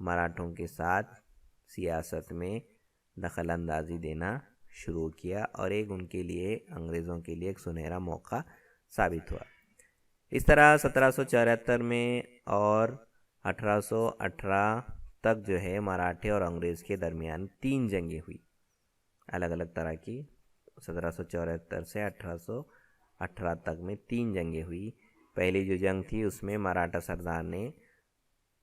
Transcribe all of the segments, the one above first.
مراٹھوں کے ساتھ سیاست میں دخل اندازی دینا شروع کیا اور ان کے لیے انگریزوں کے لیے ایک سنہرا موقع ثابت ہوا۔ اس طرح 1774 میں اور 1818 تک جو ہے مراٹھے اور انگریز کے درمیان 3 جنگیں ہوئی، الگ الگ طرح کی۔ 1774 سے 1818 تک میں 3 جنگیں ہوئی۔ پہلی جو جنگ تھی اس میں مراٹھا سردار نے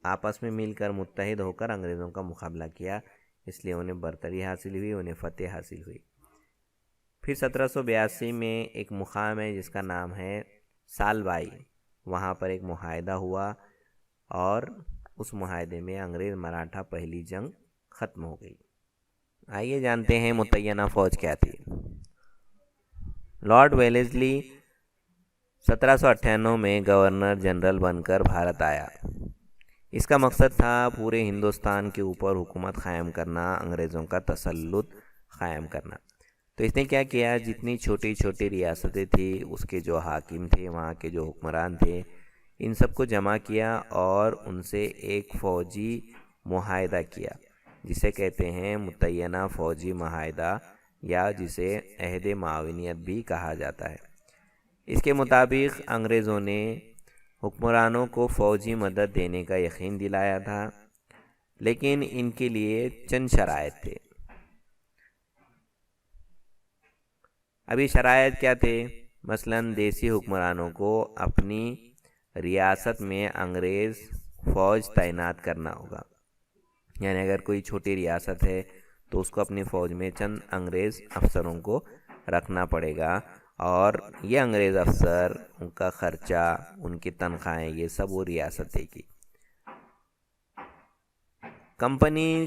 آپس میں مل کر متحد ہو کر انگریزوں کا مقابلہ کیا، اس لیے انہیں برتری حاصل ہوئی، انہیں فتح حاصل ہوئی۔ پھر 1782 میں ایک مقام ہے جس کا نام ہے سالبائی، وہاں پر ایک معاہدہ ہوا اور اس معاہدے میں انگریز مراٹھا پہلی جنگ ختم ہو گئی۔ آئیے جانتے ہیں متعینہ فوج کیا تھی۔ لارڈ ویلیزلی 1798 میں گورنر جنرل بن کر بھارت آیا۔ اس کا مقصد تھا پورے ہندوستان کے اوپر حکومت قائم کرنا، انگریزوں کا تسلط قائم کرنا۔ تو اس نے کیا کیا، جتنی چھوٹی چھوٹی ریاستیں تھیں اس کے جو حاکم تھے، وہاں کے جو حکمران تھے، ان سب کو جمع کیا اور ان سے ایک فوجی معاہدہ کیا، جسے کہتے ہیں متعینہ فوجی معاہدہ یا جسے عہد معاونیت بھی کہا جاتا ہے۔ اس کے مطابق انگریزوں نے حکمرانوں کو فوجی مدد دینے کا یقین دلایا تھا، لیکن ان کے لیے چند شرائط تھے۔ ابھی شرائط کیا تھے؟ مثلاً دیسی حکمرانوں کو اپنی ریاست میں انگریز فوج تعینات کرنا ہوگا، یعنی اگر کوئی چھوٹی ریاست ہے تو اس کو اپنی فوج میں چند انگریز افسروں کو رکھنا پڑے گا، اور یہ انگریز افسر، ان کا خرچہ، ان کی تنخواہیں، یہ سب وہ ریاست دے گی۔ کمپنی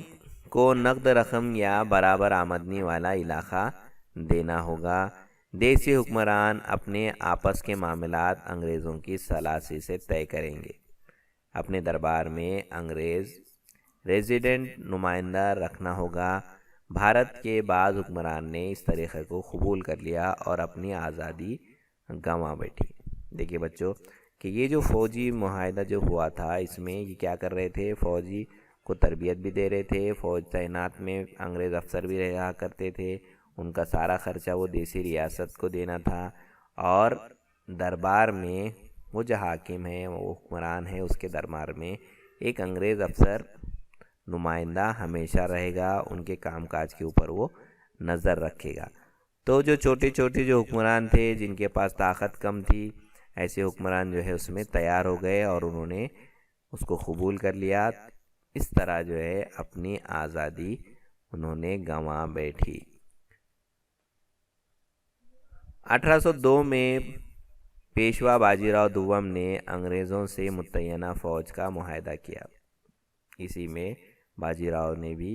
کو نقد رقم یا برابر آمدنی والا علاقہ دینا ہوگا۔ دیسی حکمران اپنے آپس کے معاملات انگریزوں کی ثلاثی سے طے کریں گے۔ اپنے دربار میں انگریز ریزیڈنٹ نمائندہ رکھنا ہوگا۔ بھارت کے بعض حکمران نے اس طریقے کو قبول کر لیا اور اپنی آزادی گنوا بیٹھی۔ دیکھیے بچوں کہ یہ جو فوجی معاہدہ جو ہوا تھا، اس میں یہ کیا کر رہے تھے، فوجی کو تربیت بھی دے رہے تھے، فوج تعینات میں انگریز افسر بھی رہا کرتے تھے، ان کا سارا خرچہ وہ دیسی ریاست کو دینا تھا، اور دربار میں وہ جو حاکم ہے، وہ حکمران ہے، اس کے دربار میں ایک انگریز افسر نمائندہ ہمیشہ رہے گا، ان کے کام کاج کے اوپر وہ نظر رکھے گا۔ تو جو چھوٹے چھوٹے جو حکمران تھے، جن کے پاس طاقت کم تھی، ایسے حکمران جو ہے اس میں تیار ہو گئے اور انہوں نے اس کو قبول کر لیا۔ اس طرح جو ہے اپنی آزادی انہوں نے گنوا بیٹھی۔ 1802 میں پیشوا باجی راؤ دوم نے انگریزوں سے متعینہ فوج کا معاہدہ کیا۔ اسی میں باجی راؤ نے بھی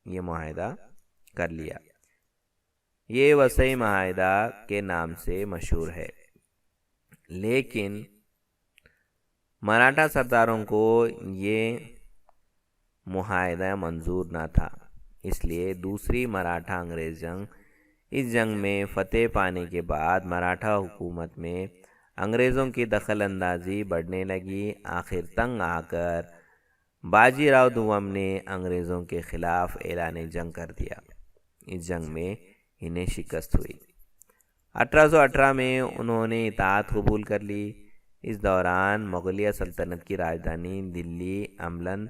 یہ معاہدہ کر لیا۔ یہ وسیع معاہدہ کے نام سے مشہور ہے، لیکن مراٹھا سرداروں کو یہ معاہدہ منظور نہ تھا، اس لیے دوسری مراٹھا انگریز جنگ، اس جنگ میں فتح پانے کے بعد مراٹھا حکومت میں انگریزوں کی دخل اندازی بڑھنے لگی۔ آخر تنگ آ کر باجی راؤ دوم نے انگریزوں کے خلاف اعلان جنگ کر دیا۔ اس جنگ میں انہیں شکست ہوئی۔ 1818 میں انہوں نے اطاعت قبول کر لی۔ اس دوران مغلیہ سلطنت کی راجدھانی دلی عملاً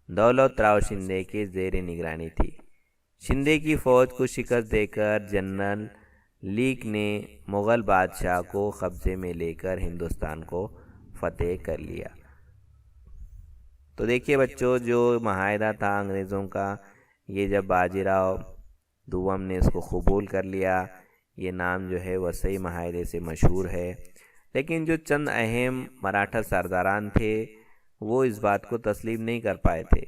دولت راؤ شندے کے زیر نگرانی تھی۔ شندے کی فوج کو شکست دے کر جنرل لیک نے مغل بادشاہ کو قبضے میں لے کر ہندوستان کو فتح کر لیا۔ تو دیکھیے بچوں، جو معاہدہ تھا انگریزوں کا، یہ جب باجی راؤ دوم نے اس کو قبول کر لیا، یہ نام جو ہے وسیع معاہدے سے مشہور ہے، لیکن جو چند اہم مراٹھا سرداران تھے وہ اس بات کو تسلیم نہیں کر پائے تھے،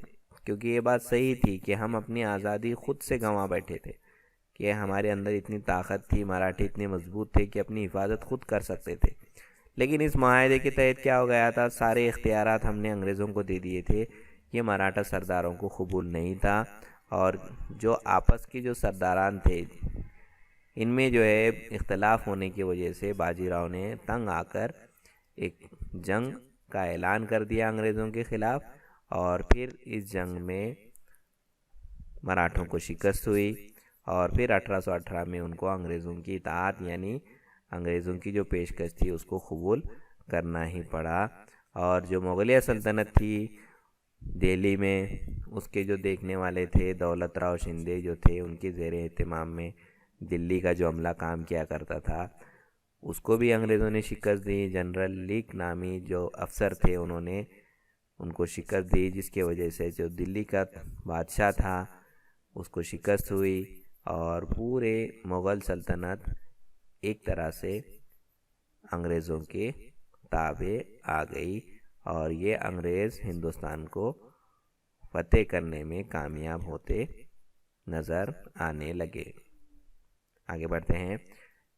کیونکہ یہ بات صحیح تھی کہ ہم اپنی آزادی خود سے گنوا بیٹھے تھے، کہ ہمارے اندر اتنی طاقت تھی، مراٹھی اتنے مضبوط تھے کہ اپنی حفاظت خود کر سکتے تھے۔ لیکن اس معاہدے کے تحت کیا ہو گیا تھا، سارے اختیارات ہم نے انگریزوں کو دے دیے تھے، یہ مراٹھا سرداروں کو قبول نہیں تھا، اور جو آپس کے جو سرداران تھے ان میں جو ہے اختلاف ہونے کی وجہ سے باجی راؤ نے تنگ آ کر ایک جنگ کا اعلان کر دیا انگریزوں کے خلاف، اور پھر اس جنگ میں مراٹھوں کو شکست ہوئی، اور پھر 1818 میں ان کو انگریزوں کی اطاعت یعنی انگریزوں کی جو پیشکش تھی اس کو قبول کرنا ہی پڑا۔ اور جو مغلیہ سلطنت تھی دہلی میں، اس کے جو دیکھنے والے تھے دولت راؤ شندے جو تھے، ان کے زیر اہتمام میں دلی کا جو عملہ کام کیا کرتا تھا اس کو بھی انگریزوں نے شکست دی۔ جنرل لیک نامی جو افسر تھے انہوں نے ان کو شکست دی، جس کی وجہ سے جو دلی کا بادشاہ تھا اس کو شکست ہوئی، اور پورے مغل سلطنت ایک طرح سے انگریزوں کے تابع آ گئی، اور یہ انگریز ہندوستان کو فتح کرنے میں کامیاب ہوتے نظر آنے لگے۔ آگے بڑھتے ہیں۔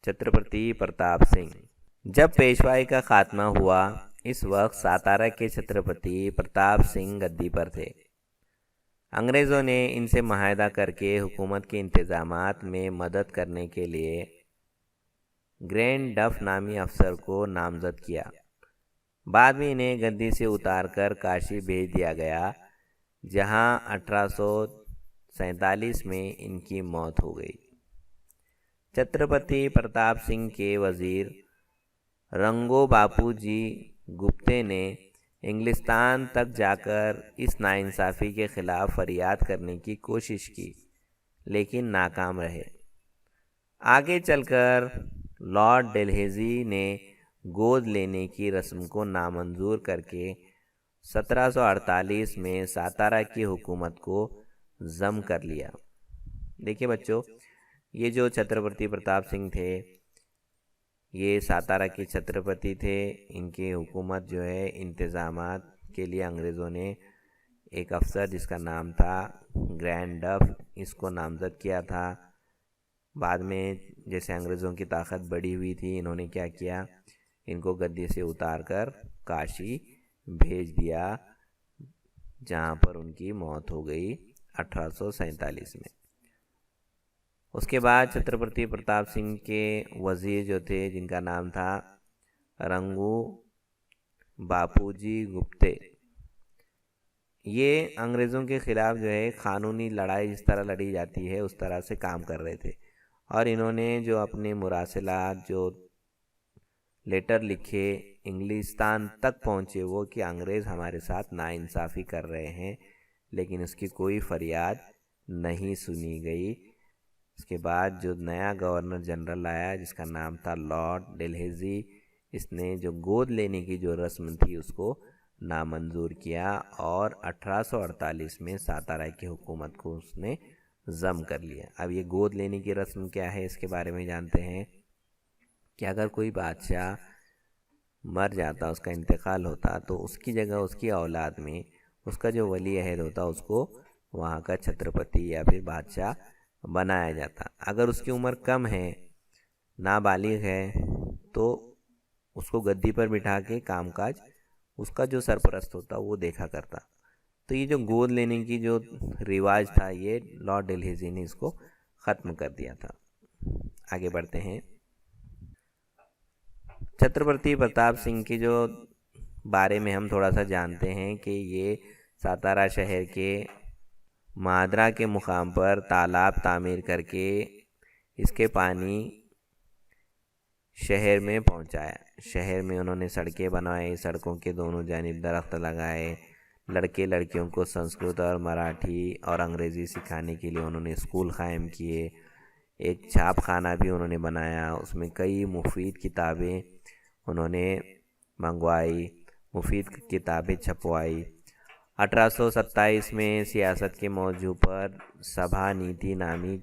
چھترپتی پرتاپ سنگھ۔ جب پیشوائی کا خاتمہ ہوا اس وقت ساتارا کے چھترپتی پرتاپ سنگھ گدی پر تھے۔ انگریزوں نے ان سے معاہدہ کر کے حکومت کے انتظامات میں مدد کرنے کے لیے گرینڈ ڈف نامی افسر کو نامزد کیا۔ بعد میں انہیں گدی سے اتار کر کاشی بھیج دیا گیا، جہاں 1847 میں ان کی موت ہو گئی۔ چھترپتی پرتاپ سنگھ کے وزیر رنگو باپو جی گپتے نے انگلستان تک جا کر اس ناانصافی کے خلاف فریاد کرنے کی کوشش کی، لیکن ناکام رہے۔ آگے چل کر لارڈ ڈلہوزی نے گود لینے کی رسم کو نامنظور کر کے 1748 میں ساتارا کی حکومت کو ضم کر لیا۔ دیکھیے بچوں، یہ جو چھترپتی پرتاپ سنگھ تھے یہ ساتارا کے چھترپتی تھے۔ ان کی حکومت جو ہے انتظامات کے لیے انگریزوں نے ایک افسر جس کا نام تھا گرینڈ ڈف، اس کو نامزد کیا تھا۔ بعد میں جیسے انگریزوں کی طاقت بڑھی ہوئی تھی، انہوں نے کیا کیا، ان کو گدی سے اتار کر کاشی بھیج دیا، جہاں پر ان کی موت ہو گئی 1847 میں۔ اس کے بعد چھترپتی پرتاپ سنگھ کے وزیر جو تھے جن کا نام تھا رنگو باپو جی گپتے، یہ انگریزوں کے خلاف جو ہے قانونی لڑائی جس طرح لڑی جاتی ہے اس طرح سے کام کر رہے تھے، اور انہوں نے جو اپنے مراسلات جو لیٹر لکھے انگلستان تک پہنچے وہ کہ انگریز ہمارے ساتھ ناانصافی کر رہے ہیں، لیکن اس کی کوئی فریاد نہیں سنی گئی۔ اس کے بعد جو نیا گورنر جنرل آیا جس کا نام تھا لارڈ ڈلہوزی، اس نے جو گود لینے کی جو رسم تھی اس کو نامنظور کیا، اور 1848 میں ساتارا کی حکومت کو اس نے ضم کر لیا۔ اب یہ گود لینے کی رسم کیا ہے اس کے بارے میں جانتے ہیں کہ اگر کوئی بادشاہ مر جاتا، اس کا انتقال ہوتا، تو اس کی جگہ اس کی اولاد میں اس کا جو ولی عہد ہوتا اس کو وہاں کا چھترپتی یا پھر بادشاہ بنایا جاتا۔ اگر اس کی عمر کم ہے، نابالغ ہے، تو اس کو گدی پر بٹھا کے کام کاج اس کا جو سرپرست ہوتا وہ دیکھا کرتا۔ تو یہ جو گود لینے کی جو رواج تھا یہ لارڈ ڈلہوزی نے اس کو ختم کر دیا تھا۔ آگے بڑھتے ہیں۔ چھترپتی پرتاپ سنگھ کی جو بارے میں ہم تھوڑا سا جانتے ہیں کہ یہ ساتارا شہر کے مادرا کے مقام پر تالاب تعمیر کر کے اس کے پانی شہر میں پہنچایا۔ شہر میں انہوں نے سڑکیں بنائے، سڑکوں کے دونوں جانب درخت لگائے، لڑکے لڑکیوں کو سنسکرت اور مراٹھی اور انگریزی سکھانے کے لیے انہوں نے اسکول قائم کیے۔ ایک چھاپ خانہ بھی انہوں نے بنایا، اس میں کئی مفید کتابیں انہوں نے منگوائی، مفید کتابیں چھپوائی۔ 1827 میں سیاست کے موضوع پر سبھا نیتی نامی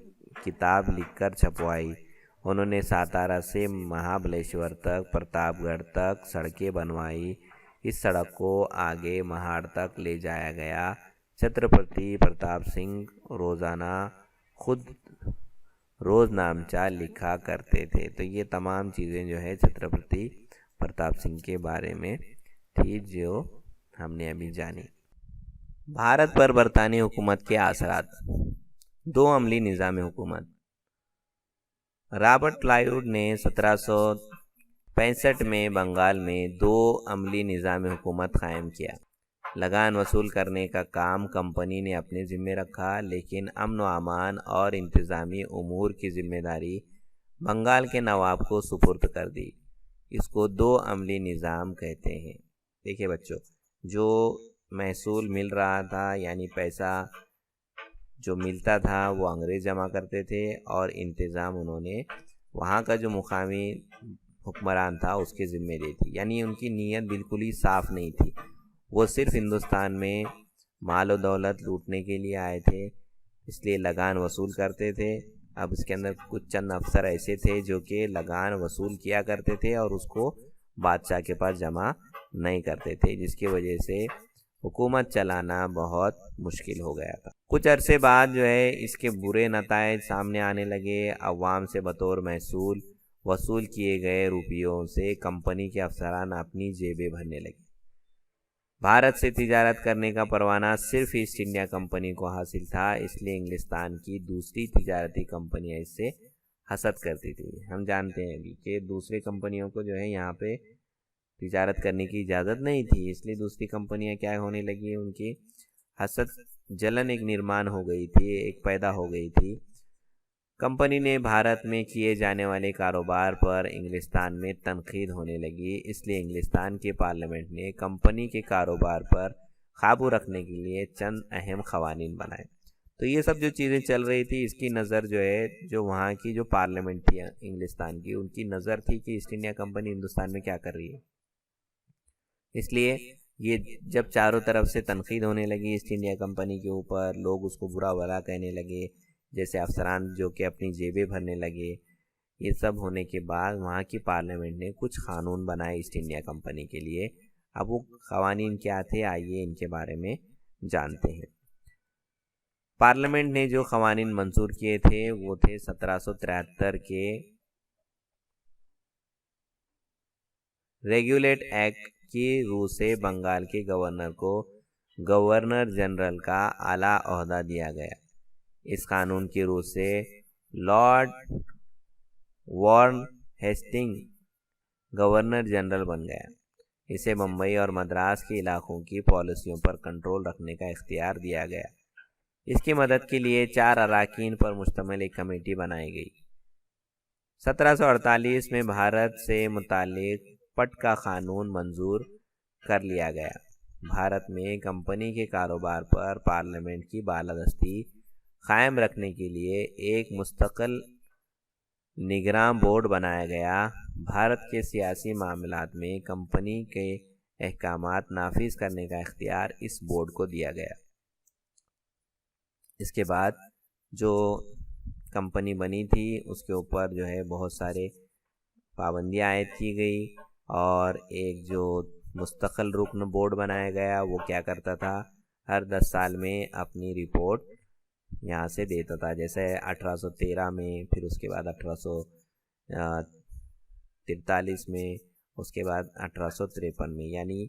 کتاب لکھ کر چھپوائی۔ انہوں نے ساتارا سے مہابلیشور تک، پرتاپ گڑھ تک سڑکیں بنوائی۔ اس سڑک کو آگے مہاڑ تک لے جایا گیا۔ چھترپتی پرتاپ سنگھ روزانہ خود روز نامچہ لکھا کرتے تھے۔ تو یہ تمام چیزیں جو ہے چھترپتی پرتاپ سنگھ کے بارے میں تھی جو ہم نے ابھی جانی۔ بھارت پر برطانوی حکومت کے اثرات۔ دو عملی نظام حکومت۔ رابرٹ کلائیوڈ نے 1765 میں بنگال میں دو عملی نظام حکومت قائم کیا۔ لگان وصول کرنے کا کام کمپنی نے اپنے ذمہ رکھا، لیکن امن و امان اور انتظامی امور کی ذمہ داری بنگال کے نواب کو سپرد کر دی۔ اس کو دو عملی نظام کہتے ہیں۔ دیکھیے بچوں، جو محصول مل رہا تھا یعنی پیسہ جو ملتا تھا وہ انگریز جمع کرتے تھے، اور انتظام انہوں نے وہاں کا جو مقامی حکمران تھا اس کے ذمہ دی تھی۔ یعنی ان کی نیت بالکل ہی صاف نہیں تھی، وہ صرف ہندوستان میں مال و دولت لوٹنے کے لیے آئے تھے، اس لیے لگان وصول کرتے تھے۔ اب اس کے اندر کچھ چند افسر ایسے تھے جو کہ لگان وصول کیا کرتے تھے اور اس کو بادشاہ کے پاس جمع نہیں کرتے تھے، جس کی وجہ سے حکومت چلانا بہت مشکل ہو گیا تھا۔ کچھ عرصے بعد جو ہے اس کے برے نتائج سامنے آنے لگے۔ عوام سے بطور محصول وصول کیے گئے روپیوں سے کمپنی کے افسران اپنی جیبیں بھرنے لگے۔ بھارت سے تجارت کرنے کا پروانہ صرف ایسٹ انڈیا کمپنی کو حاصل تھا، اس لیے انگلستان کی دوسری تجارتی کمپنیاں اس سے حسد کرتی تھی۔ ہم جانتے ہیں ابھی کہ دوسری کمپنیوں کو جو ہے یہاں پہ تجارت کرنے کی اجازت نہیں تھی، اس لیے دوسری کمپنیاں کیا ہونے لگی، ان کی حسد جلن ایک نرمان ہو گئی تھی، ایک پیدا ہو گئی تھی۔ کمپنی نے بھارت میں کیے جانے والے کاروبار پر انگلستان میں تنقید ہونے لگی، اس لیے انگلستان کے پارلیمنٹ نے کمپنی کے کاروبار پر قابو رکھنے کے لیے چند اہم قوانین بنائے۔ تو یہ سب جو چیزیں چل رہی تھی، اس کی نظر جو ہے جو وہاں کی جو پارلیمنٹ تھی انگلستان کی، ان کی نظر تھی کہ ایسٹ انڈیا کمپنی ہندوستان میں کیا کر رہی ہے۔ اس لیے یہ جب چاروں طرف سے تنقید ہونے لگی ایسٹ انڈیا کمپنی کے اوپر، لوگ اس کو برا بھلا کہنے لگے، جیسے افسران جو کہ اپنی جیبیں بھرنے لگے، یہ سب ہونے کے بعد وہاں کی پارلیمنٹ نے کچھ قانون بنائے ایسٹ انڈیا کمپنی کے لیے۔ اب وہ قوانین کیا تھے، آئیے ان کے بارے میں جانتے ہیں۔ پارلیمنٹ نے جو قوانین منظور کیے تھے وہ تھے 1773 کے ریگولیٹ ایکٹ کی روح سے بنگال کے گورنر کو گورنر جنرل کا اعلیٰ عہدہ دیا گیا۔ اس قانون کی روح سے lord Warren Hastings governor general بن گیا۔ اسے بمبئی اور مدراس کے علاقوں کی پالیسیوں پر کنٹرول رکھنے کا اختیار دیا گیا۔ اس کی مدد کے لیے 4 اراکین پر مشتمل ایک کمیٹی بنائی گئی۔ 1748 میں بھارت سے متعلق پٹ کا قانون منظور کر لیا گیا۔ بھارت میں کمپنی کے کاروبار پر پارلیمنٹ کی بالادستی قائم رکھنے کے لیے ایک مستقل نگراں بورڈ بنایا گیا۔ بھارت کے سیاسی معاملات میں کمپنی کے احکامات نافذ کرنے کا اختیار اس بورڈ کو دیا گیا۔ اس کے بعد جو کمپنی بنی تھی اس کے اوپر جو ہے بہت سارے پابندیاں عائد کی گئی، اور ایک جو مستقل رکن بورڈ بنایا گیا وہ کیا کرتا تھا، ہر 10 سال میں اپنی رپورٹ یہاں سے دیتا تھا۔ جیسے 1813 میں، پھر اس کے بعد 1843 میں، اس کے بعد 1853 میں، یعنی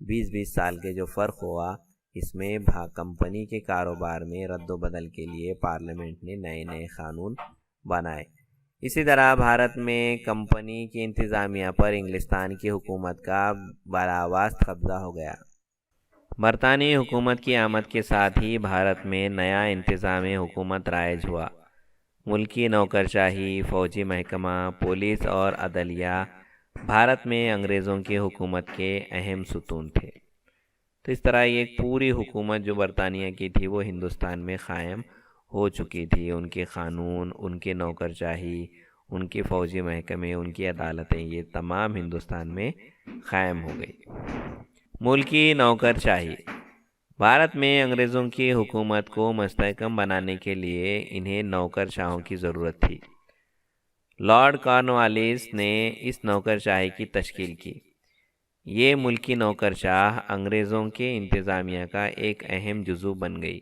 20 سال کے جو فرق ہوا، اس میں کمپنی کے کاروبار میں رد و بدل کے لیے پارلیمنٹ نے نئے نئے قانون بنائے۔ اسی طرح بھارت میں کمپنی کی انتظامیہ پر انگلستان کی حکومت کا براواسط قبضہ ہو گیا۔ برطانوی حکومت کی آمد کے ساتھ ہی بھارت میں نیا انتظام حکومت رائج ہوا۔ ملکی نوکرشاہی، فوجی محکمہ، پولیس اور عدلیہ بھارت میں انگریزوں کی حکومت کے اہم ستون تھے۔ تو اس طرح یہ ایک پوری حکومت جو برطانیہ کی تھی وہ ہندوستان میں قائم ہو چکی تھی۔ ان کے قانون، ان کے نوکرشاہی، ان کے فوجی محکمے، ان کی عدالتیں، یہ تمام ہندوستان میں قائم ہو گئی۔ ملکی نوکرشاہی۔ بھارت میں انگریزوں کی حکومت کو مستحکم بنانے کے لیے انہیں نوکرشاہوں کی ضرورت تھی۔ لارڈ کارنوالیس نے اس نوکرشاہی کی تشکیل کی۔ یہ ملکی نوکرشاہ انگریزوں کے انتظامیہ کا ایک اہم جزو بن گئی۔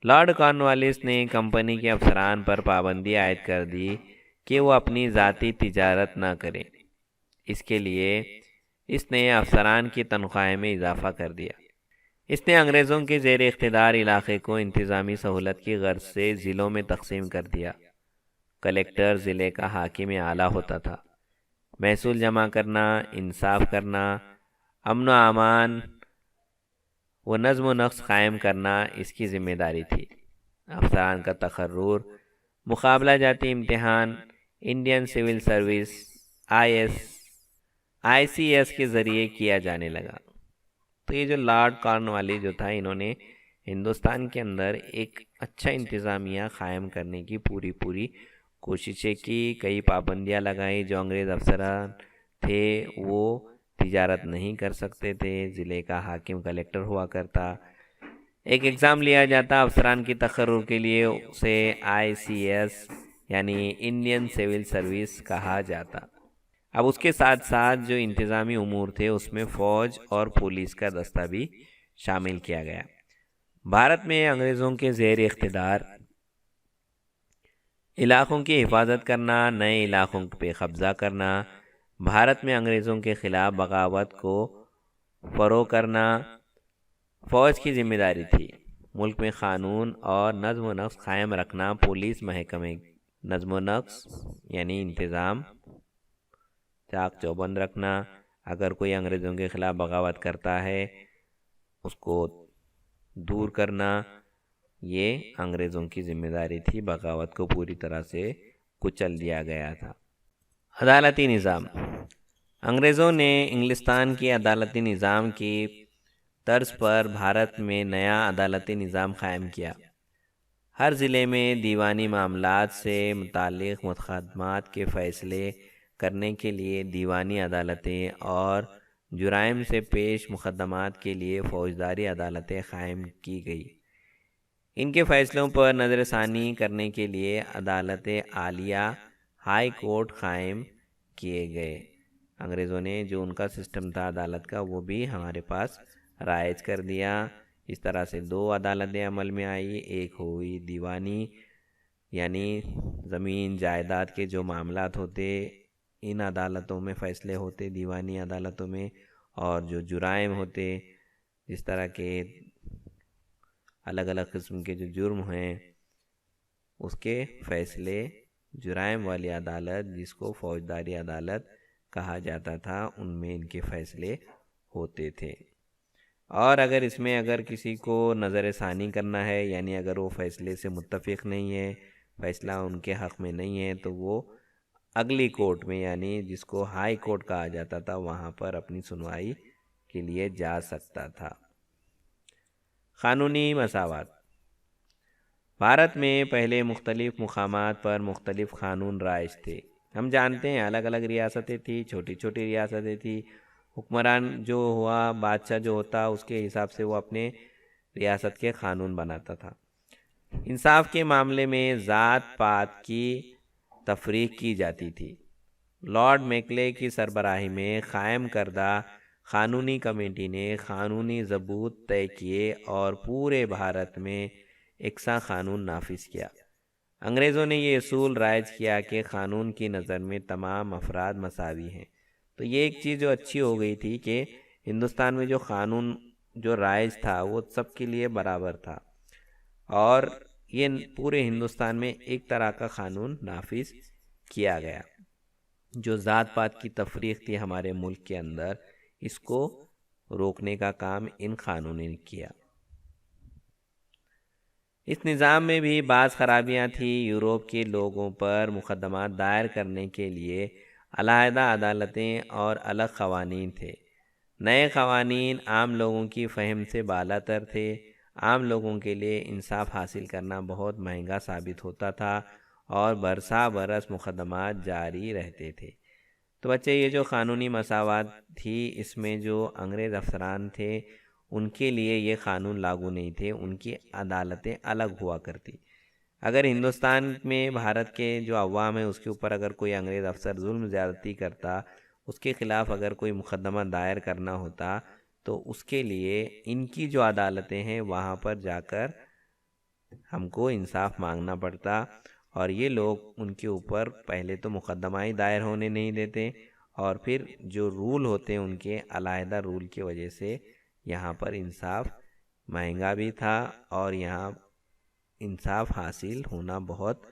لارڈ کارنوالیس نے کمپنی کے افسران پر پابندی عائد کر دی کہ وہ اپنی ذاتی تجارت نہ کریں۔ اس کے لیے اس نے افسران کی تنخواہ میں اضافہ کر دیا۔ اس نے انگریزوں کے زیر اقتدار علاقے کو انتظامی سہولت کی غرض سے ضلعوں میں تقسیم کر دیا۔ کلیکٹر ضلع کا حاکم اعلیٰ ہوتا تھا۔ محصول جمع کرنا، انصاف کرنا، امن و امان وہ نظم و نسق قائم کرنا اس کی ذمہ داری تھی۔ افسران کا تقرر مقابلہ جاتی امتحان Indian civil service I C S کے ذریعے کیا جانے لگا۔ تو یہ جو لارڈ کارنوالیس جو تھا، انہوں نے ہندوستان کے اندر ایک اچھا انتظامیہ قائم کرنے کی پوری کوششیں کی، کئی پابندیاں لگائی۔ جو انگریز افسران تھے وہ تجارت نہیں کر سکتے تھے، ضلع کا حاکم کلیکٹر ہوا کرتا۔ ایک ایگزام لیا جاتا افسران کی تقرر کے لیے، اسے آئی سی ایس یعنی انڈین سول سروس کہا جاتا۔ اب اس کے ساتھ ساتھ جو انتظامی امور تھے اس میں فوج اور پولیس کا دستہ بھی شامل کیا گیا۔ بھارت میں انگریزوں کے زیر اقتدار علاقوں کی حفاظت کرنا، نئے علاقوں پہ قبضہ کرنا، بھارت میں انگریزوں کے خلاف بغاوت کو فروغ کرنا فوج کی ذمہ داری تھی۔ ملک میں قانون اور نظم و نسق قائم رکھنا پولیس محکمے نظم و نسق یعنی انتظام چاق چوبند رکھنا۔ اگر کوئی انگریزوں کے خلاف بغاوت کرتا ہے اس کو دور کرنا، یہ انگریزوں کی ذمہ داری تھی۔ بغاوت کو پوری طرح سے کچل دیا گیا تھا۔ عدالتی نظام، انگریزوں نے انگلستان کی عدالتی نظام کی طرز پر بھارت میں نیا عدالتی نظام قائم کیا۔ ہر ضلع میں دیوانی معاملات سے متعلق مقدمات کے فیصلے کرنے کے لیے دیوانی عدالتیں اور جرائم سے پیش مقدمات کے لیے فوجداری عدالتیں قائم کی گئی۔ ان کے فیصلوں پر نظر ثانی کرنے کے لیے عدالت عالیہ ہائی کورٹ قائم کیے گئے۔ انگریزوں نے جو ان کا سسٹم تھا عدالت کا وہ بھی ہمارے پاس رائج کر دیا۔ اس طرح سے دو عدالتیں عمل میں آئی، ایک ہوئی دیوانی یعنی زمین جائیداد کے جو معاملات ہوتے ان عدالتوں میں فیصلے ہوتے دیوانی عدالتوں میں، اور جو جرائم ہوتے جس طرح کے الگ الگ قسم کے جو جرم ہیں اس کے فیصلے جرائم والی عدالت جس کو فوجداری عدالت کہا جاتا تھا ان میں ان کے فیصلے ہوتے تھے۔ اور اگر کسی کو نظر ثانی کرنا ہے یعنی اگر وہ فیصلے سے متفق نہیں ہے، فیصلہ ان کے حق میں نہیں ہے، تو وہ اگلی کورٹ میں یعنی جس کو ہائی کورٹ کہا جاتا تھا وہاں پر اپنی سنوائی کے لیے جا سکتا تھا۔ قانونی مساوات، بھارت میں پہلے مختلف مقامات پر مختلف قانون رائج تھے۔ ہم جانتے ہیں الگ الگ ریاستیں تھیں، چھوٹی چھوٹی ریاستیں تھیں۔ حکمران جو ہوا، بادشاہ جو ہوتا، اس کے حساب سے وہ اپنے ریاست کے قانون بناتا تھا۔ انصاف کے معاملے میں ذات پات کی تفریق کی جاتی تھی۔ لارڈ میکلے کی سربراہی میں قائم کردہ قانونی کمیٹی نے قانونی ضابط طے کیے اور پورے بھارت میں یکساں قانون نافذ کیا۔ انگریزوں نے یہ اصول رائج کیا کہ قانون کی نظر میں تمام افراد مساوی ہیں۔ تو یہ ایک چیز جو اچھی ہو گئی تھی کہ ہندوستان میں جو قانون جو رائج تھا وہ سب کے لیے برابر تھا، اور یہ پورے ہندوستان میں ایک طرح کا قانون نافذ کیا گیا۔ جو ذات پات کی تفریق تھی ہمارے ملک کے اندر، اس کو روکنے کا کام ان قانونوں نے کیا۔ اس نظام میں بھی بعض خرابیاں تھیں۔ یورپ کے لوگوں پر مقدمات دائر کرنے کے لیے علیحدہ عدالتیں اور الگ قوانین تھے۔ نئے قوانین عام لوگوں کی فہم سے بالا تر تھے۔ عام لوگوں کے لیے انصاف حاصل کرنا بہت مہنگا ثابت ہوتا تھا اور برسا برس مقدمات جاری رہتے تھے۔ تو بچے یہ جو قانونی مساوات تھی اس میں جو انگریز افسران تھے ان کے لیے یہ قانون لاگو نہیں تھے، ان کی عدالتیں الگ ہوا کرتی۔ اگر ہندوستان میں بھارت کے جو عوام ہیں اس کے اوپر اگر کوئی انگریز افسر ظلم زیادتی کرتا، اس کے خلاف اگر کوئی مقدمہ دائر کرنا ہوتا تو اس کے لیے ان کی جو عدالتیں ہیں وہاں پر جا کر ہم کو انصاف مانگنا پڑتا، اور یہ لوگ ان کے اوپر پہلے تو مقدمہ ہی دائر ہونے نہیں دیتے، اور پھر جو رول ہوتے ان کے علیحدہ رول کی وجہ سے یہاں پر انصاف مہنگا بھی تھا اور یہاں انصاف حاصل ہونا بہت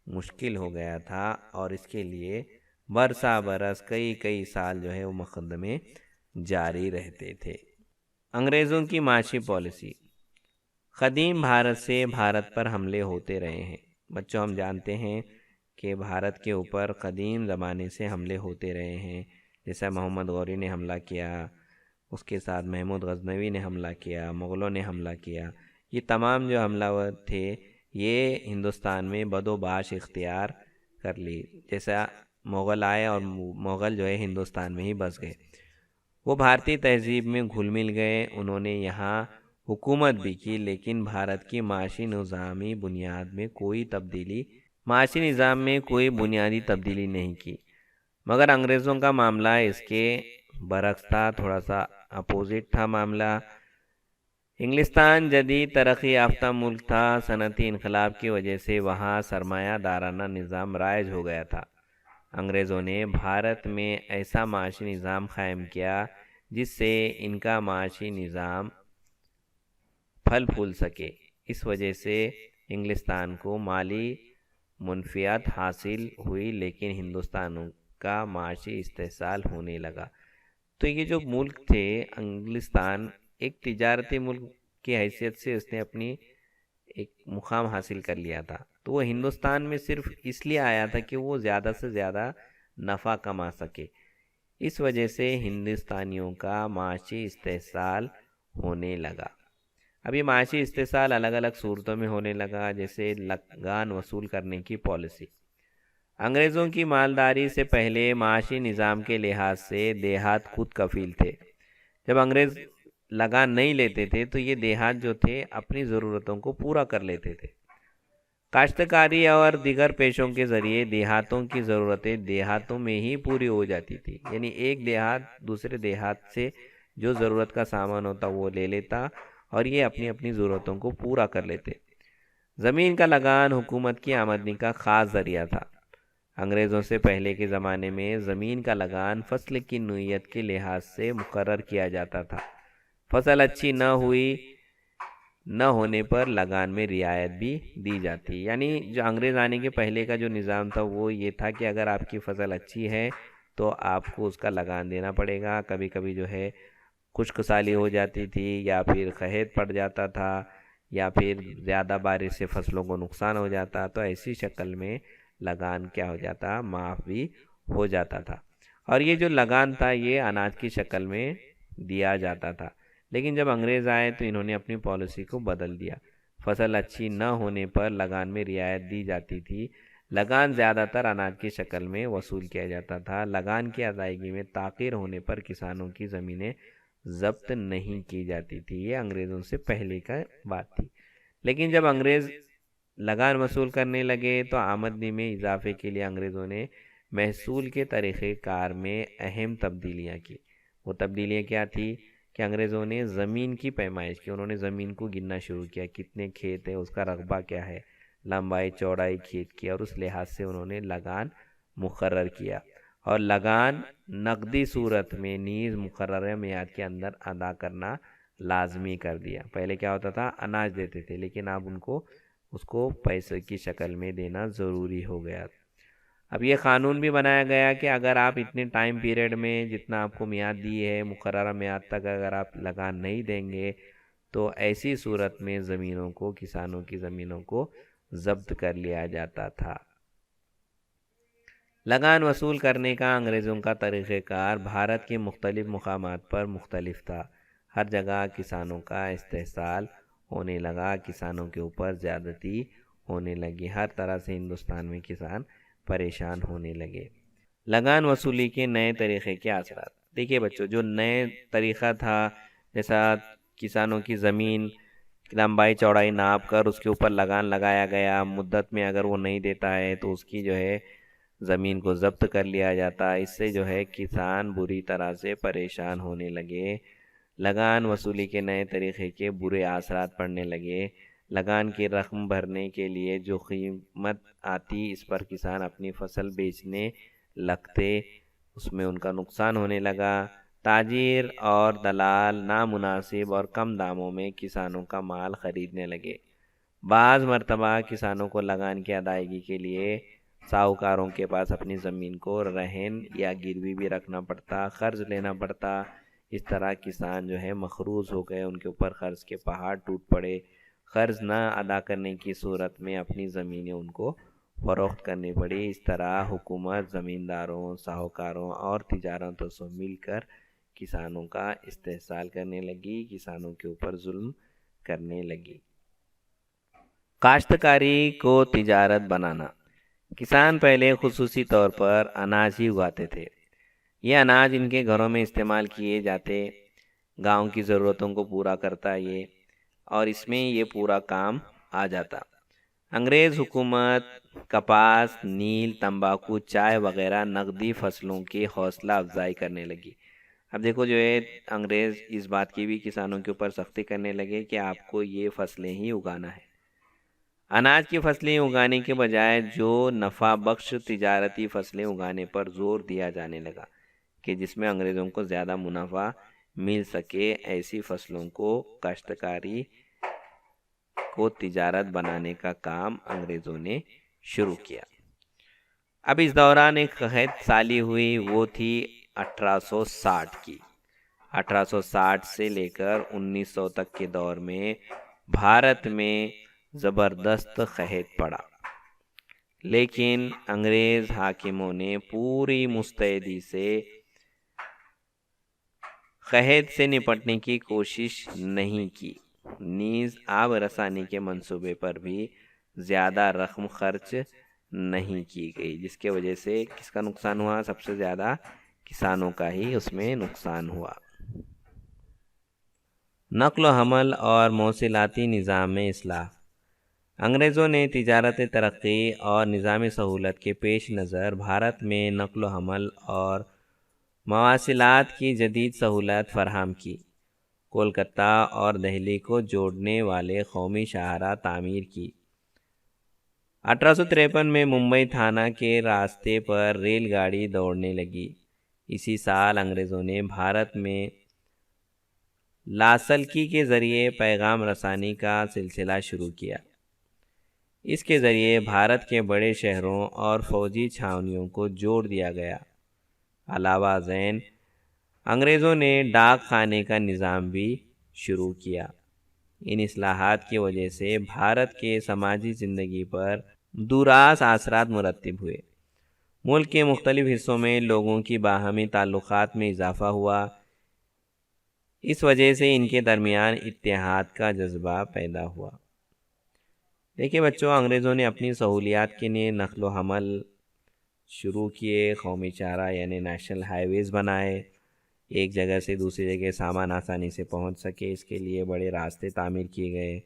مشکل ہو گیا تھا، اور اس کے لیے برسا برس کئی سال جو ہے وہ مقدمے جاری رہتے تھے۔ انگریزوں کی معاشی پالیسی۔ قدیم بھارت سے بھارت پر حملے ہوتے رہے ہیں۔ بچوں، ہم جانتے ہیں کہ بھارت کے اوپر قدیم زمانے سے حملے ہوتے رہے ہیں، جیسا محمد غوری نے حملہ کیا، اس کے ساتھ محمود غزنوی نے حملہ کیا، مغلوں نے حملہ کیا۔ یہ تمام جو حملہ ور تھے یہ ہندوستان میں بد و باش اختیار کر لی، جیسا مغل آئے اور مغل جو ہے ہندوستان میں ہی بس گئے۔ وہ بھارتی تہذیب میں گھل مل گئے، انہوں نے یہاں حکومت بھی کی، لیکن بھارت کی معاشی نظام میں کوئی بنیادی تبدیلی نہیں کی۔ مگر انگریزوں کا معاملہ اس کے برعکس تھا، تھوڑا سا اپوزٹ تھا معاملہ۔ انگلستان جدید ترقی یافتہ ملک تھا، صنعتی انقلاب کی وجہ سے وہاں سرمایہ دارانہ نظام رائج ہو گیا تھا۔ انگریزوں نے بھارت میں ایسا معاشی نظام قائم کیا جس سے ان کا معاشی نظام پھل پھول سکے۔ اس وجہ سے انگلستان کو مالی منفعت حاصل ہوئی، لیکن ہندوستان کا معاشی استحصال ہونے لگا۔ تو یہ جو ملک تھے انگلستان، ایک تجارتی ملک کی حیثیت سے اس نے اپنی ایک مقام حاصل کر لیا تھا، تو وہ ہندوستان میں صرف اس لیے آیا تھا کہ وہ زیادہ سے زیادہ نفع کما سکے۔ اس وجہ سے ہندوستانیوں کا معاشی استحصال ہونے لگا۔ اب یہ معاشی استحصال الگ الگ صورتوں میں ہونے لگا، جیسے لگان وصول کرنے کی پالیسی۔ انگریزوں کی مالداری سے پہلے معاشی نظام کے لحاظ سے دیہات خود کفیل تھے۔ جب انگریز لگان نہیں لیتے تھے تو یہ دیہات جو تھے اپنی ضرورتوں کو پورا کر لیتے تھے۔ کاشتکاری اور دیگر پیشوں کے ذریعے دیہاتوں کی ضرورتیں دیہاتوں میں ہی پوری ہو جاتی تھی، یعنی ایک دیہات دوسرے دیہات سے جو ضرورت کا سامان ہوتا وہ لے لیتا اور یہ اپنی اپنی ضرورتوں کو پورا کر لیتے۔ زمین کا لگان حکومت کی آمدنی کا خاص ذریعہ تھا۔ انگریزوں سے پہلے کے زمانے میں زمین کا لگان فصل کی نوعیت کے لحاظ سے مقرر کیا جاتا تھا۔ فصل اچھی نہ ہونے پر لگان میں رعایت بھی دی جاتی، یعنی جو انگریز آنے کے پہلے کا جو نظام تھا وہ یہ تھا کہ اگر آپ کی فصل اچھی ہے تو آپ کو اس کا لگان دینا پڑے گا۔ کبھی کبھی جو ہے خشک سالی ہو جاتی تھی، یا پھر قحط پڑ جاتا تھا، یا پھر زیادہ بارش سے فصلوں کو نقصان ہو جاتا، تو ایسی شکل میں لگان کیا ہو جاتا، معاف بھی ہو جاتا تھا۔ اور یہ جو لگان تھا یہ اناج کی شکل میں دیا جاتا تھا، لیکن جب انگریز آئے تو انہوں نے اپنی پالیسی کو بدل دیا۔ فصل اچھی نہ ہونے پر لگان میں رعایت دی جاتی تھی۔ لگان زیادہ تر اناج کی شکل میں وصول کیا جاتا تھا۔ لگان کی ادائیگی میں تاخیر ہونے پر کسانوں کی زمینیں ضبط نہیں کی جاتی تھی۔ یہ انگریزوں سے پہلے کا بات تھی، لیکن جب انگریز لگان وصول کرنے لگے تو آمدنی میں اضافے کے لیے انگریزوں نے محصول کے طریقہ کار میں اہم تبدیلیاں کی۔ وہ تبدیلیاں کیا تھی کہ انگریزوں نے زمین کی پیمائش کی، انہوں نے زمین کو گننا شروع کیا، کتنے کھیت ہیں، اس کا رقبہ کیا ہے، لمبائی چوڑائی کھیت کی، اور اس لحاظ سے انہوں نے لگان مقرر کیا، اور لگان نقدی صورت میں نیز مقررہ میعاد کے اندر ادا کرنا لازمی کر دیا۔ پہلے کیا ہوتا تھا، اناج دیتے تھے، لیکن اب اس کو پیسے کی شکل میں دینا ضروری ہو گیا۔ اب یہ قانون بھی بنایا گیا کہ اگر آپ اتنے ٹائم پیریڈ میں جتنا آپ کو میعاد دی ہے، مقررہ میعاد تک اگر آپ لگان نہیں دیں گے تو ایسی صورت میں کسانوں کی زمینوں کو ضبط کر لیا جاتا تھا۔ لگان وصول کرنے کا انگریزوں کا طریقہ کار بھارت کے مختلف مقامات پر مختلف تھا۔ ہر جگہ کسانوں کا استحصال ہونے لگا، کسانوں کے اوپر زیادتی ہونے لگی، ہر طرح سے ہندوستان میں کسان پریشان ہونے لگے۔ لگان وصولی کے نئے طریقے کے اثرات۔ دیکھیے بچوں، جو نئے طریقہ تھا، جیسا کسانوں کی زمین لمبائی چوڑائی ناپ کر اس کے اوپر لگان لگایا گیا، مدت میں اگر وہ نہیں دیتا ہے تو اس کی جو ہے زمین کو ضبط کر لیا جاتا، اس سے جو ہے کسان بری طرح سے پریشان ہونے لگے۔ لگان وصولی کے نئے طریقے کے برے اثرات پڑنے لگے۔ لگان کی رقم بھرنے کے لیے جو قیمت آتی، اس پر کسان اپنی فصل بیچنے لگتے، اس میں ان کا نقصان ہونے لگا۔ تاجر اور دلال نامناسب اور کم داموں میں کسانوں کا مال خریدنے لگے۔ بعض مرتبہ کسانوں کو لگان کی ادائیگی کے لیے ساہوکاروں کے پاس اپنی زمین کو رہن یا گروی بھی رکھنا پڑتا، قرض لینا پڑتا، اس طرح کسان جو ہے مقروض ہو گئے، ان کے اوپر قرض کے پہاڑ ٹوٹ پڑے، قرض نہ ادا کرنے کی صورت میں اپنی زمینیں ان کو فروخت کرنی پڑی۔ اس طرح حکومت زمینداروں، ساہوکاروں اور تجارتوں سے مل کر کسانوں کا استحصال کرنے لگی، کسانوں کے اوپر ظلم کرنے لگی۔ کاشتکاری کو تجارت بنانا۔ کسان پہلے خصوصی طور پر اناج ہی اگاتے تھے۔ یہ اناج ان کے گھروں میں استعمال کیے جاتے، گاؤں کی ضرورتوں کو پورا کرتا یہ، اور اس میں یہ پورا کام آ جاتا۔ انگریز حکومت کپاس، نیل، تمباکو، چائے وغیرہ نقدی فصلوں کی حوصلہ افزائی کرنے لگی۔ اب دیکھو جو ہے انگریز اس بات کی بھی کسانوں کے اوپر سختی کرنے لگے کہ آپ کو یہ فصلیں ہی اگانا ہے۔ اناج کی فصلیں اگانے کے بجائے جو نفع بخش تجارتی فصلیں اگانے پر زور دیا جانے لگا کہ جس میں انگریزوں کو زیادہ منافع مل سکے، ایسی فصلوں کو کاشتکاری کو تجارت بنانے کا کام انگریزوں نے شروع کیا۔ اب اس دوران ایک قحط سالی ہوئی، وہ تھی 1860 کی۔ 1860 سے لے کر 1900 تک کے دور میں بھارت میں زبردست قحط پڑا، لیکن انگریز حاکموں نے پوری مستعدی سے قحط سے نپٹنے کی کوشش نہیں کی، نیز آب رسانی کے منصوبے پر بھی زیادہ رقم خرچ نہیں کی گئی، جس کی وجہ سے کس کا نقصان ہوا؟ سب سے زیادہ کسانوں کا ہی اس میں نقصان ہوا۔ نقل و حمل اور مواصلاتی نظام میں اصلاح۔ انگریزوں نے تجارت ترقی اور نظام سہولت کے پیش نظر بھارت میں نقل و حمل اور مواصلات کی جدید سہولت فراہم کی۔ کولکتہ اور دہلی کو جوڑنے والے قومی شاہراہ تعمیر کی۔ 1853 میں ممبئی تھانہ کے راستے پر ریل گاڑی دوڑنے لگی۔ اسی سال انگریزوں نے بھارت میں لاسلکی کے ذریعے پیغام رسانی کا سلسلہ شروع کیا۔ اس کے ذریعے بھارت کے بڑے شہروں اور فوجی چھاؤنیوں کو جوڑ دیا گیا۔ علاوہ ازیں انگریزوں نے ڈاک خانے کا نظام بھی شروع کیا۔ ان اصلاحات کی وجہ سے بھارت کے سماجی زندگی پر دوراس اثرات مرتب ہوئے۔ ملک کے مختلف حصوں میں لوگوں کی باہمی تعلقات میں اضافہ ہوا۔ اس وجہ سے ان کے درمیان اتحاد کا جذبہ پیدا ہوا۔ دیکھیے بچوں، انگریزوں نے اپنی سہولیات کے لیے نقل و حمل شروع کیے، قومی شاہراہ یعنی نیشنل ہائی ویز بنائے، ایک جگہ سے دوسری جگہ سامان آسانی سے پہنچ سکے، اس کے لیے بڑے راستے تعمیر کیے گئے۔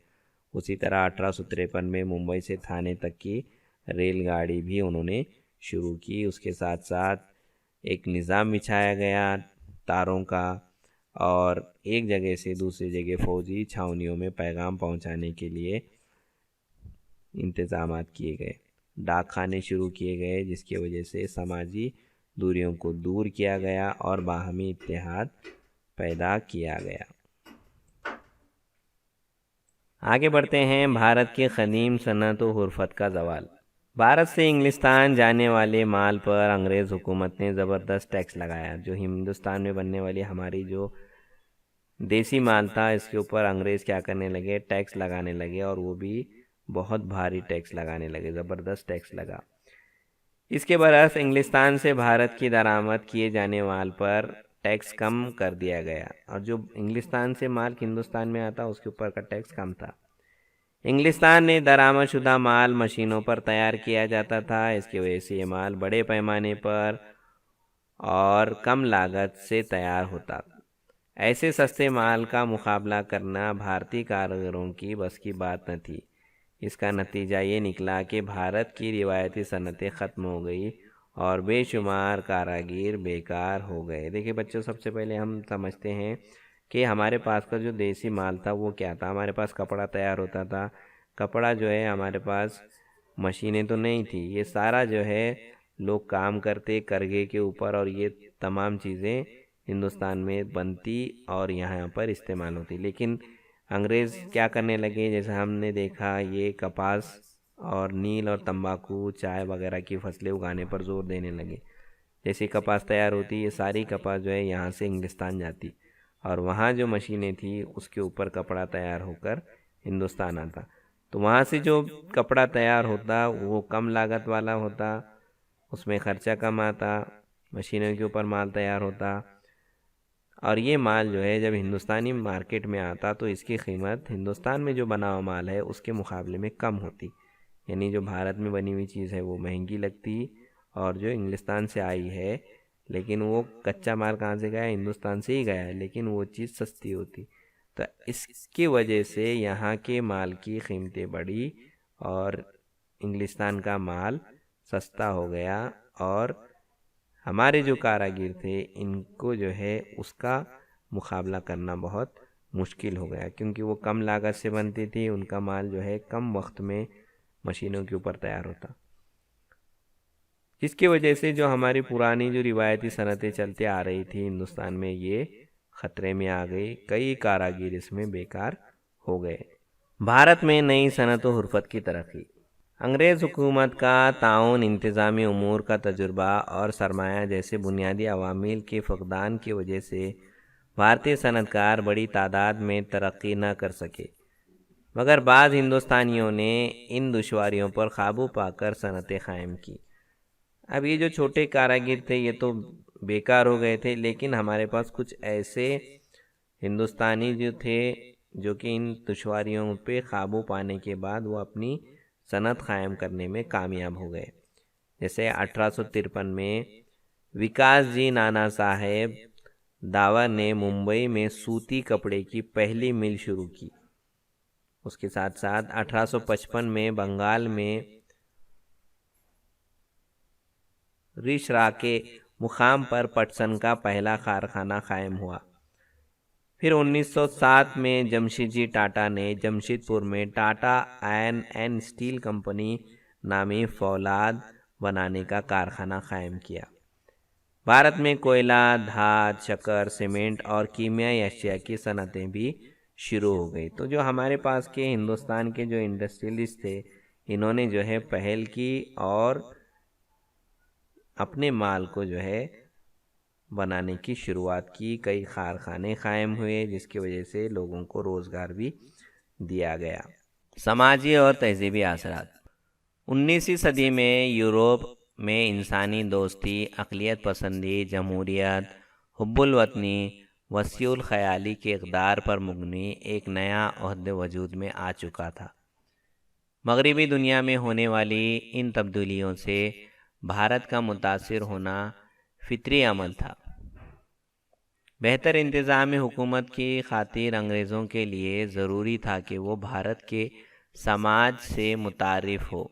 اسی طرح 1853 میں ممبئی سے تھانے تک کی ریل گاڑی بھی انہوں نے شروع کی۔ اس کے ساتھ ساتھ ایک نظام بچھایا گیا تاروں کا، اور ایک جگہ سے دوسری جگہ فوجی چھاؤنیوں میں پیغام پہنچانے کے لیے انتظامات کیے گئے۔ ڈاک خانے شروع کیے گئے، جس کی وجہ سے سماجی دوریوں کو دور کیا گیا اور باہمی اتحاد پیدا کیا گیا۔ آگے بڑھتے ہیں۔ بھارت کے قدیم صنعت و حرفت کا زوال۔ بھارت سے انگلستان جانے والے مال پر انگریز حکومت نے زبردست ٹیکس لگایا۔ جو ہندوستان میں بننے والی ہماری جو دیسی مال تھا، اس کے اوپر انگریز کیا کرنے لگے؟ ٹیکس لگانے لگے، اور وہ بھی بہت بھاری ٹیکس لگانے لگے، زبردست ٹیکس لگا۔ اس کے برعکس انگلستان سے بھارت کی درآمد کیے جانے مال پر ٹیکس کم کر دیا گیا، اور جو انگلستان سے مال ہندوستان میں آتا اس کے اوپر کا ٹیکس کم تھا۔ انگلستان نے درآمد شدہ مال مشینوں پر تیار کیا جاتا تھا، اس کی وجہ سے یہ مال بڑے پیمانے پر اور کم لاگت سے تیار ہوتا۔ ایسے سستے مال کا مقابلہ کرنا بھارتی کاریگروں کی بس کی بات نہ تھی۔ اس کا نتیجہ یہ نکلا کہ بھارت کی روایتی صنعتیں ختم ہو گئی اور بے شمار کاریگر بیکار ہو گئے۔ دیکھیں بچوں، سب سے پہلے ہم سمجھتے ہیں کہ ہمارے پاس کا جو دیسی مال تھا وہ کیا تھا۔ ہمارے پاس کپڑا تیار ہوتا تھا، کپڑا جو ہے ہمارے پاس مشینیں تو نہیں تھی، یہ سارا جو ہے لوگ کام کرتے کرگھے کے اوپر، اور یہ تمام چیزیں ہندوستان میں بنتی اور یہاں پر استعمال ہوتی۔ لیکن انگریز کیا کرنے لگے؟ جیسے ہم نے دیکھا، یہ کپاس اور نیل اور تمباکو، چائے وغیرہ کی فصلیں اگانے پر زور دینے لگے۔ جیسے کپاس تیار ہوتی، یہ ساری کپاس جو ہے یہاں سے انگلستان جاتی، اور وہاں جو مشینیں تھیں اس کے اوپر کپڑا تیار ہو کر ہندوستان آتا. تو وہاں سے جو کپڑا تیار ہوتا وہ کم لاگت والا ہوتا، اس میں خرچہ کم آتا، مشینوں کے اوپر مال تیار ہوتا، اور یہ مال جو ہے جب ہندوستانی مارکیٹ میں آتا تو اس کی قیمت ہندوستان میں جو بنا ہوا مال ہے اس کے مقابلے میں کم ہوتی. یعنی جو بھارت میں بنی ہوئی چیز ہے وہ مہنگی لگتی، اور جو انگلستان سے آئی ہے لیکن وہ کچا مال کہاں سے گیا ہے؟ ہندوستان سے ہی گیا ہے، لیکن وہ چیز سستی ہوتی. تو اس کی وجہ سے یہاں کے مال کی قیمتیں بڑھی اور انگلستان کا مال سستا ہو گیا، اور ہمارے جو کاراگر تھے ان کو جو ہے اس کا مقابلہ کرنا بہت مشکل ہو گیا، کیونکہ وہ کم لاگت سے بنتی تھی، ان کا مال جو ہے کم وقت میں مشینوں کے اوپر تیار ہوتا، جس کی وجہ سے جو ہماری پرانی جو روایتی صنعتیں چلتے آ رہی تھی ہندوستان میں یہ خطرے میں آ گئی. کئی کاراگر اس میں بیکار ہو گئے. بھارت میں نئی صنعت و حرفت کی ترقی. انگریز حکومت کا تعاون، انتظامی امور کا تجربہ اور سرمایہ جیسے بنیادی عوامل کے فقدان کی وجہ سے بھارتی صنعت کار بڑی تعداد میں ترقی نہ کر سکے، مگر بعض ہندوستانیوں نے ان دشواریوں پر قابو پا کر صنعتیں قائم کی. اب یہ جو چھوٹے کاراگر تھے یہ تو بیکار ہو گئے تھے، لیکن ہمارے پاس کچھ ایسے ہندوستانی جو تھے جو کہ ان دشواریوں پہ قابو پانے کے بعد وہ اپنی صنعت قائم کرنے میں کامیاب ہو گئے. جیسے 1853 میں وکاس جی نانا صاحب داور نے ممبئی میں سوتی کپڑے کی پہلی مل شروع کی. اس کے ساتھ ساتھ 1855 میں بنگال میں ریشرا کے مقام پر پٹسن کا پہلا کارخانہ قائم ہوا. پھر 1907 میں جمشید جی ٹاٹا نے جمشید پور میں Tata iron and steel company نامی فولاد بنانے کا کارخانہ قائم کیا. بھارت میں کوئلہ، دھات، شکر، سیمنٹ اور کیمیائی اشیاء کی صنعتیں بھی شروع ہو گئی. تو جو ہمارے پاس کے ہندوستان کے جو انڈسٹریلسٹ تھے انہوں نے جو ہے پہل کی اور اپنے مال کو جو ہے بنانے کی شروعات کی. کئی کارخانے قائم ہوئے جس کی وجہ سے لوگوں کو روزگار بھی دیا گیا. سماجی اور تہذیبی اثرات. 19ویں صدی میں یورپ میں انسانی دوستی، اقلیت پسندی، جمہوریت، حب الوطنی، وسیع الخیالی کے اقدار پر مبنی ایک نیا عہد وجود میں آ چکا تھا. مغربی دنیا میں ہونے والی ان تبدیلیوں سے بھارت کا متاثر ہونا فطری عمل تھا. بہتر انتظام حکومت کی خاطر انگریزوں کے لیے ضروری تھا کہ وہ بھارت کے سماج سے متعارف ہو.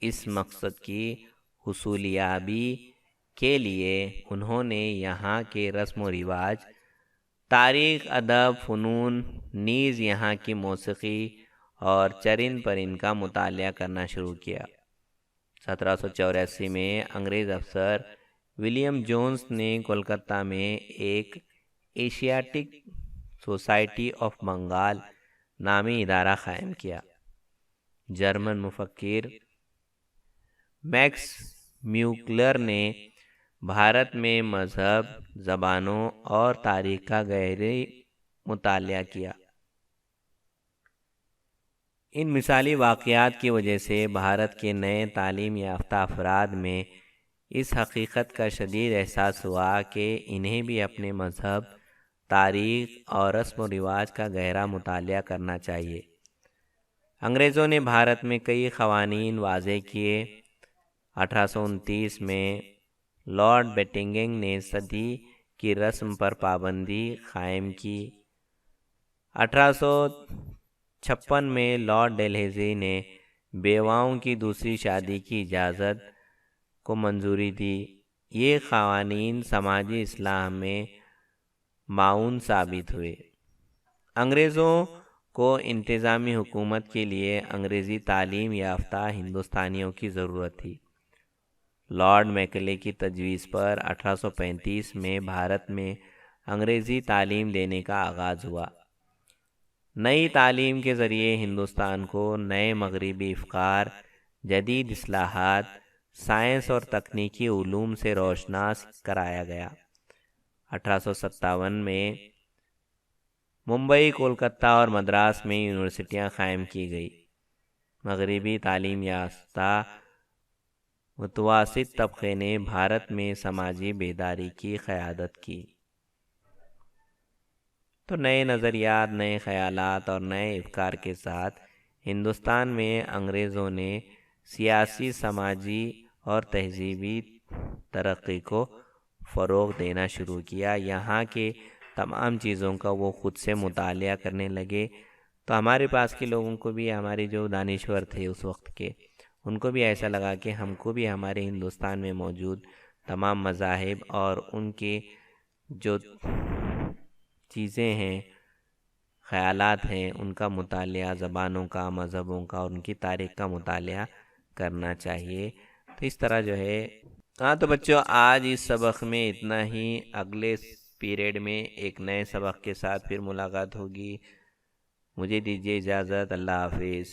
اس مقصد کی حصولیابی کے لیے انہوں نے یہاں کے رسم و رواج، تاریخ، ادب، فنون، نیز یہاں کی موسیقی اور چرند پرند کا مطالعہ کرنا شروع کیا. 1784 میں انگریز افسر ولیم جونز نے کولکتہ میں ایک ایشیاٹک سوسائٹی آف بنگال نامی ادارہ قائم کیا. جرمن مفکر میکس میوکلر نے بھارت میں مذہب، زبانوں اور تاریخ کا گہرے مطالعہ کیا. ان مثالی واقعات کی وجہ سے بھارت کے نئے تعلیم یافتہ افراد میں اس حقیقت کا شدید احساس ہوا کہ انہیں بھی اپنے مذہب، تاریخ اور رسم و رواج کا گہرا مطالعہ کرنا چاہیے. انگریزوں نے بھارت میں کئی قوانین وضع کیے. 1829 میں لارڈ بیٹنگنگ نے صدی کی رسم پر پابندی قائم کی. 1856 میں لارڈ ڈیلہوزی نے بیواؤں کی دوسری شادی کی اجازت کو منظوری دی. یہ قوانین سماجی اصلاح میں معاون ثابت ہوئے. انگریزوں کو انتظامی حکومت کے لیے انگریزی تعلیم یافتہ ہندوستانیوں کی ضرورت تھی. لارڈ میکلے کی تجویز پر 1835 میں بھارت میں انگریزی تعلیم دینے کا آغاز ہوا. نئی تعلیم کے ذریعے ہندوستان کو نئے مغربی افکار، جدید اصلاحات، سائنس اور تکنیکی علوم سے روشناس کرایا گیا. 1857 میں ممبئی، کولکتہ اور مدراس میں یونیورسٹیاں قائم کی گئی۔ مغربی تعلیم یافتہ متوسط طبقے نے بھارت میں سماجی بیداری کی قیادت کی۔ تو نئے نظریات، نئے خیالات اور نئے افکار کے ساتھ ہندوستان میں انگریزوں نے سیاسی، سماجی اور تہذیبی ترقی کو فروغ دینا شروع کیا۔ یہاں کے تمام چیزوں کا وہ خود سے مطالعہ کرنے لگے، تو ہمارے پاس کے لوگوں کو بھی، ہمارے جو دانشور تھے اس وقت کے، ان کو بھی ایسا لگا کہ ہم کو بھی ہمارے ہندوستان میں موجود تمام مذاہب اور ان کے جو چیزیں ہیں، خیالات ہیں، ان کا مطالعہ، زبانوں کا، مذہبوں کا اور ان کی تاریخ کا مطالعہ کرنا چاہیے۔ تو اس طرح جو ہے تو بچوں آج اس سبق میں اتنا ہی۔ اگلے پیریڈ میں ایک نئے سبق کے ساتھ پھر ملاقات ہوگی۔ مجھے دیجیے اجازت، اللہ حافظ۔